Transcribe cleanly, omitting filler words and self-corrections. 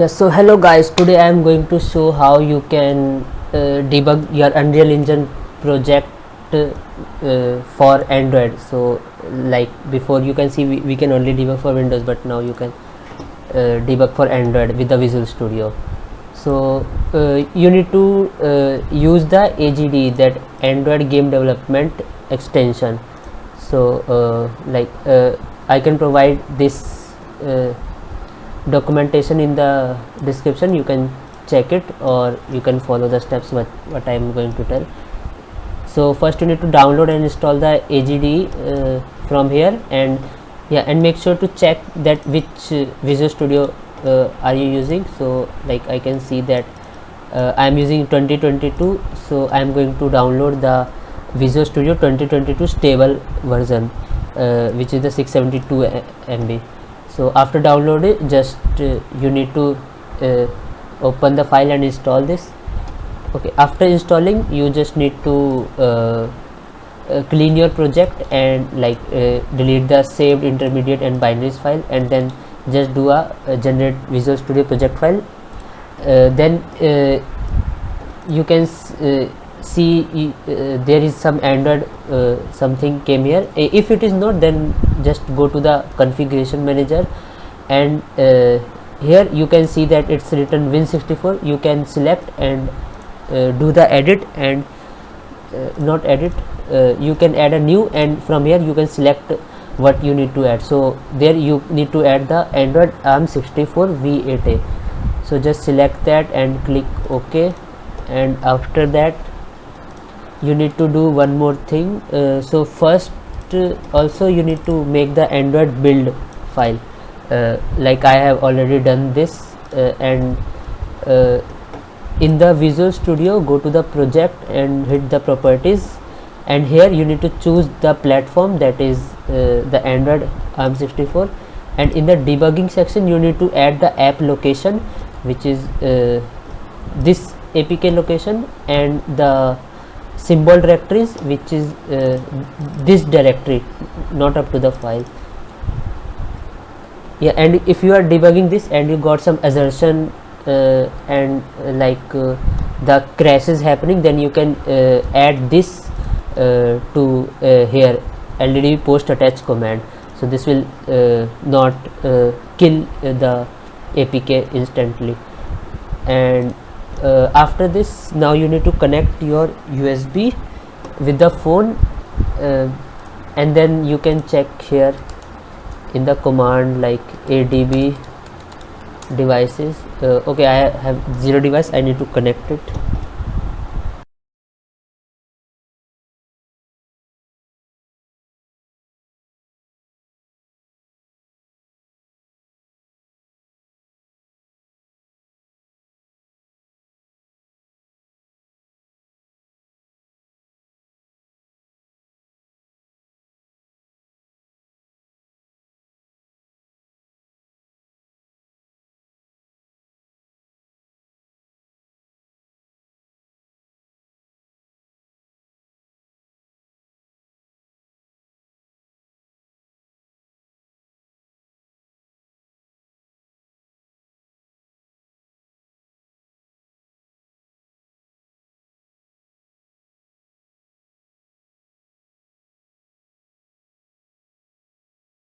Yes, so hello guys, today I am going to show how you can debug your Unreal Engine project for Android. So like before you can see we can only debug for Windows, but now you can debug for Android with the Visual Studio. So you need to use the AGD, that Android Game Development extension. So I can provide this documentation in the description. You can check it or you can follow the steps what I am going to tell. So first you need to download and install the AGD from here, and make sure to check that which Visual Studio are you using. So like I can see that I am using 2022, so I am going to download the Visual Studio 2022 stable version, which is the 672 MB. So after downloading, just you need to open the file and install this. Okay, after installing, you just need to clean your project and delete the saved intermediate and binaries file, and then just do a generate Visual Studio project file. Then you can see there is some Android something came here. If it is not, then just go to the configuration manager, and here you can see that it's written Win64. You can select and do the edit, and not edit, you can add a new, and from here you can select what you need to add. So there you need to add the Android ARM64 V8A. So just select that and click OK, and after that you need to do one more thing. So first also you need to make the Android build file, like I have already done this, and in the Visual Studio go to the project and hit the properties, and here you need to choose the platform, that is the Android ARM64, and in the debugging section you need to add the app location, which is this APK location, and the symbol directories, which is this directory, not up to the file. And if you are debugging this and you got some assertion and the crash is happening, then you can add this to here LDD post attach command. So this will not kill the APK instantly. And after this, now you need to connect your USB with the phone, and then you can check here in the command like ADB devices. Okay, I have 0 device, I need to connect it.